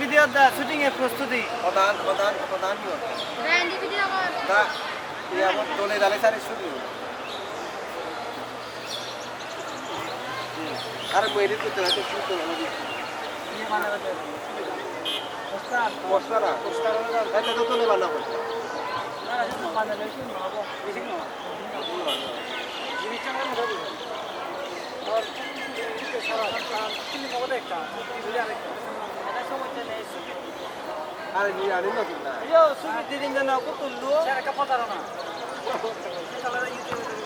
Video shooting এর প্রস্তুতি প্রধান দলে দালে সারে শুরু আর মেরে করতে আছে শুরু তো হবে পোস্টার এটা তো তোলে বানাবো আরে নি আনি না কিনা ইয়ো সুবি দিদিন জানা কো তুললো সেটা কা পতারো না চালারা ইউটিউবে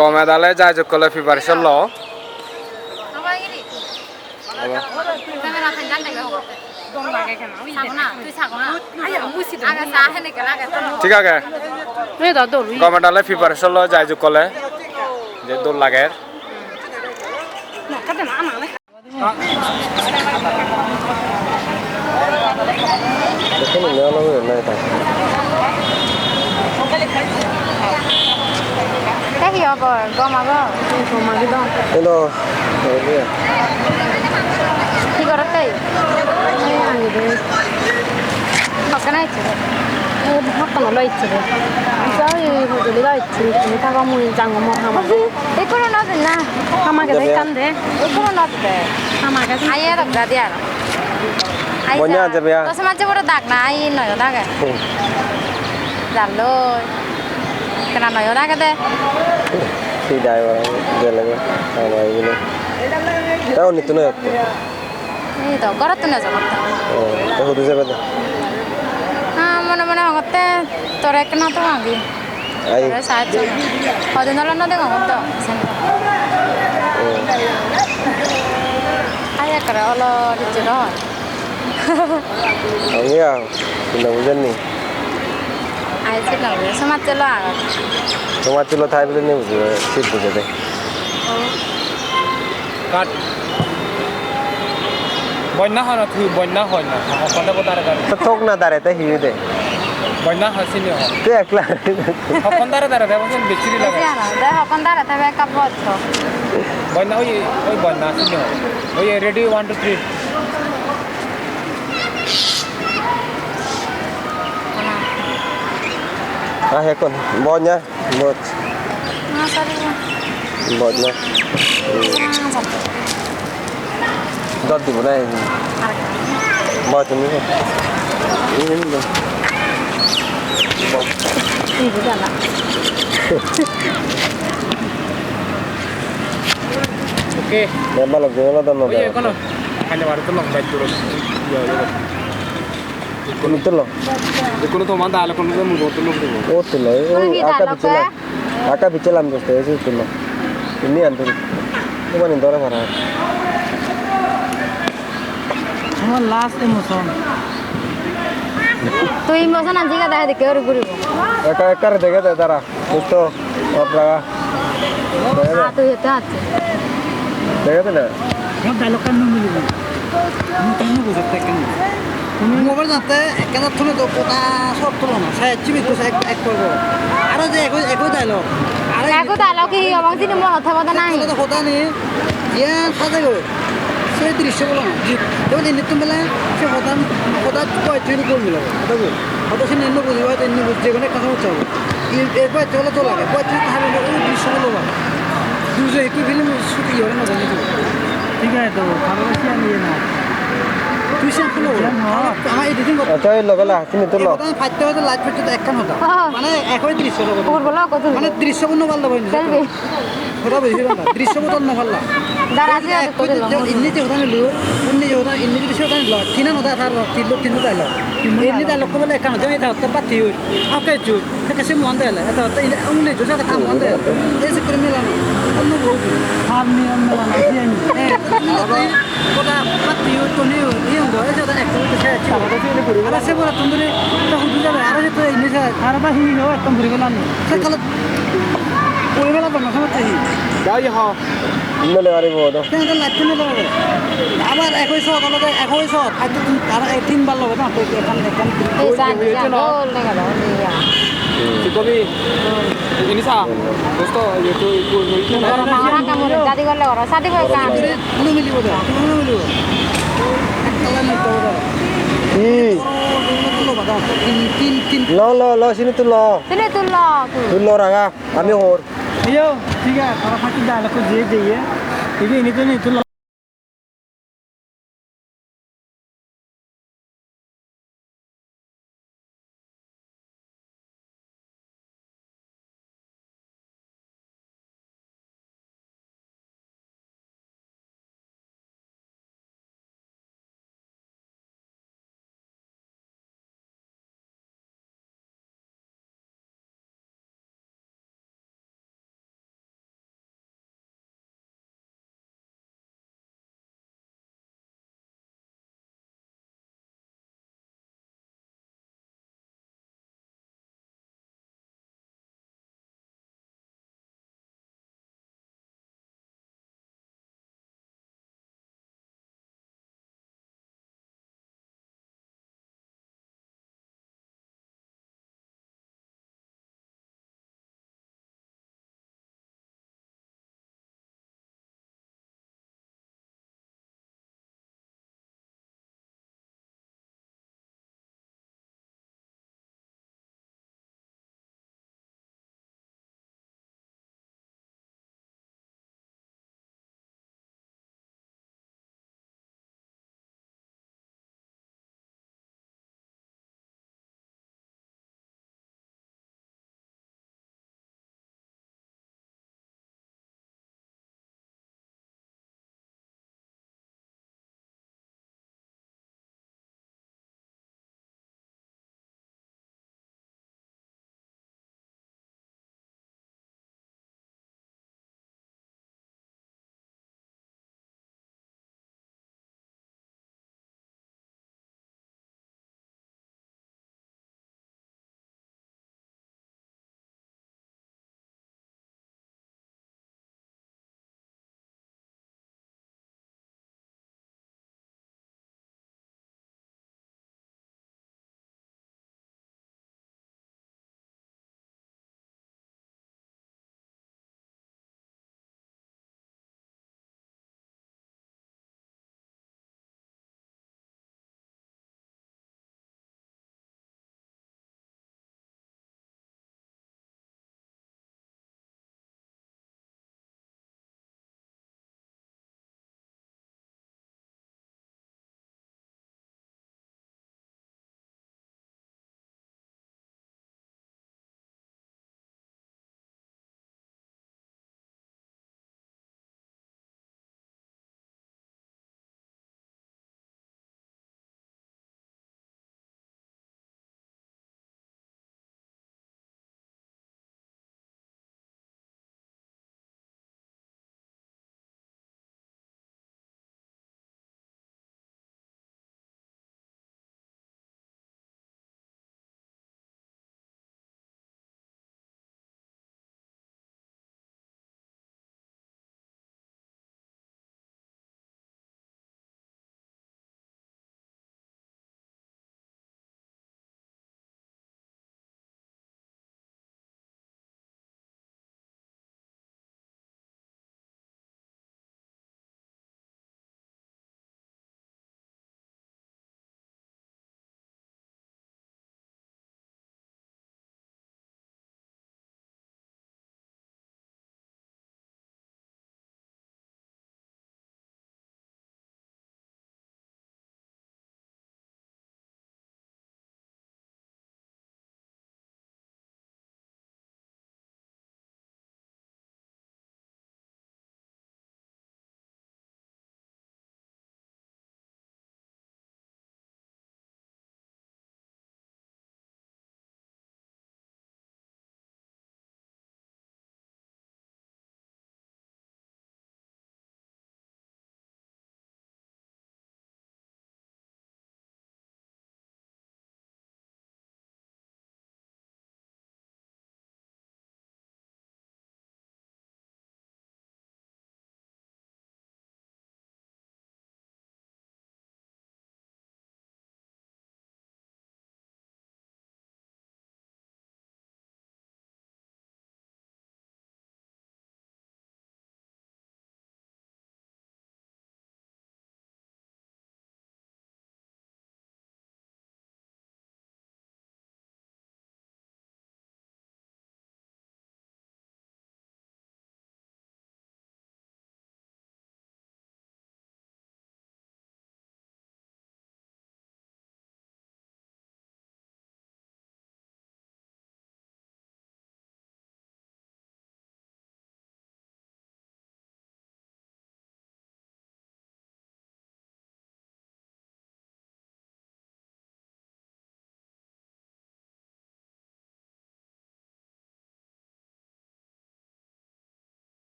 গমেদালে যায় জকলে প্রিপারেশন ল ঠিক আছে গমেদালে প্রিপারেশন ল যায় জকলে যে দোল লাগে Cái gì vậy? Gom mà gom. Gom mà cái đó. Hello. Thì có đất đây. Ăn gì đây? Học cái này chứ. Học cái này chứ. Sao thì hồi đi đây chứ. Người ta có muốn chẳng có một ham. Cái cô nó gì nè? Ham cái đấy cắn đấy. Cái cô nó gì đấy? Ham cái gì? Ai được ra đi à? Ai ra? Tôi xem mà chưa có đặt na ai nói được cái. Giảm rồi. Cái nào nói ra cái đấy? Thì đại vào giờ là cái này như này. Tao nít nữa. Ini tuh, kau tuh nasi apa? Tahu tu siapa tu? Mana nggak torek kena tuh lagi. Ayo. Ada saja. Kalau jalan nanti nggak tuh. Ayah kira Allah dicerah. Oh iya, sudah hujan nih. Ayah sih lagi, semat celah. Semua cilo Thai beli nih, sip tu jadi. কাট বন্যা হয় না তুই বন্যা হয় না কত কত দাঁড়া तो थोक ना दारे तो हिउ दे. বন্যা হাসিনি হয় तो एकला. কত দাঁড়া দেব বিক্রি লাগে Dah hokon dah ada tapi kapot tuh. বন্যা ওই বন্যা হাসিনি হয় ওই ready 1 2 3 Ah ya kon, botnya, bot, Masa dia? botnya. Satu. Dot di mana ini? Bot ini kan. Ini nih. Bot. Ini dah lah. ওকে Memang lebih mana dah ওই noda. কোন এখানে বাড়িতে লোক বাইক দূর Kun itu loh. কোন তো মাথা আলো কোন তো মুখ লোক দেব Oh itu loh. Aka bicelam terus deh itu loh. Ini antur. Cuma ini orang marah. আমার লাস্ট ইমোশন তুই ইমোশন আনছি কা দেখা দেখে ওর ঘুরিব Eka dega deh tara. Itu apa? তুই হেতে আছে Dega tuh na. আমার ডায়লগ কান মিলিব আমি কেন বুঝতে কেন তুমি মোবাইল জানতে কেন তুমি তো কোটা সব তুলো না সাই চিবি তো এক করব আর যে একই ডায়লগ আর একো ডায়লগ কি অবং দিন মন কথা কথা নাই তো কথা নেই ইয়া সাজা গো সেই দৃশ্য বলো না যেমন নিত্যম বেলা সে কথা কয় তুই কোন মিলো কথা বল কথা সে নিন্ন বুঝিবা তো নিন্ন বুঝতে গনে কথা হচ্ছে এরপর চলে তো লাগে কয় তুই তাহলে ওই দৃশ্য বলো না দুজে একই ফিল্ম শুটিং হবে না জানি ঠিক আছে তো ভালোবাসি আমি না তুই শ্যাম্পুল আমার এডিটিং করতে আচ্ছা এই লবেলা চিনি তো ল ফাইতে হয়তো লাইট ফাইতে একখান হতা হ্যাঁ। মানে একই দৃশ্য ওর বলো কত মানে দৃশ্যপূর্ণ পাল্লা বই চলবে কথা বুঝি না দৃশ্যপূর্ণ না পাল্লা দাঁড়া আছে তো দিলাম ইন্নি যে উদাহরণ লো ইন্নি যে উদাহরণ ইন্নি যে উদাহরণ লো তিন নদা তার তিন লোক তিন দাইলো ইন্নি দাইলো কবলে একখান হতা এটা হতা পাতি হই আকে চু কাছে মন দাইলো এটা হতা ইলে উনি যে সাথে কাম মন দাইলো এসে করে মেলানো অন্য বহু হার নিয়ম মেলানো দিয়ে কথা পাতি হই তো নিও নিয়ম গো এটা একটা হতে চাই আর সে বড় তুমি তো হুদু যাবে আর তো ইন্নি আর বা হি নো একদম ঘুরে গেলাম সে কাল ওই বেলা তো মাথা মারতে যাই হ ইমেলে আরিব তো এটা লাগতে না দাও আবার একই শট আলাদা একই শট আর আর তিনবার লগে না তো এখান এখান এই জান জান বল না গেল কবি ইনিসা দোস্ত একটু একটু মারা কামড়ে দাদি করলে ওরা সাদি করে কাম কোনো মিলিব দাও কোনো মিলিব একলা নাই তো দাও তিন তিন ল চিনি তো ল তুলে তুল তুই ল রাগা আমি হোর ইয়ো ঠিক আছে তারা ফাঁকি ডায়লগ যে দিয়ে ঠিক আছে নিতে নি তুই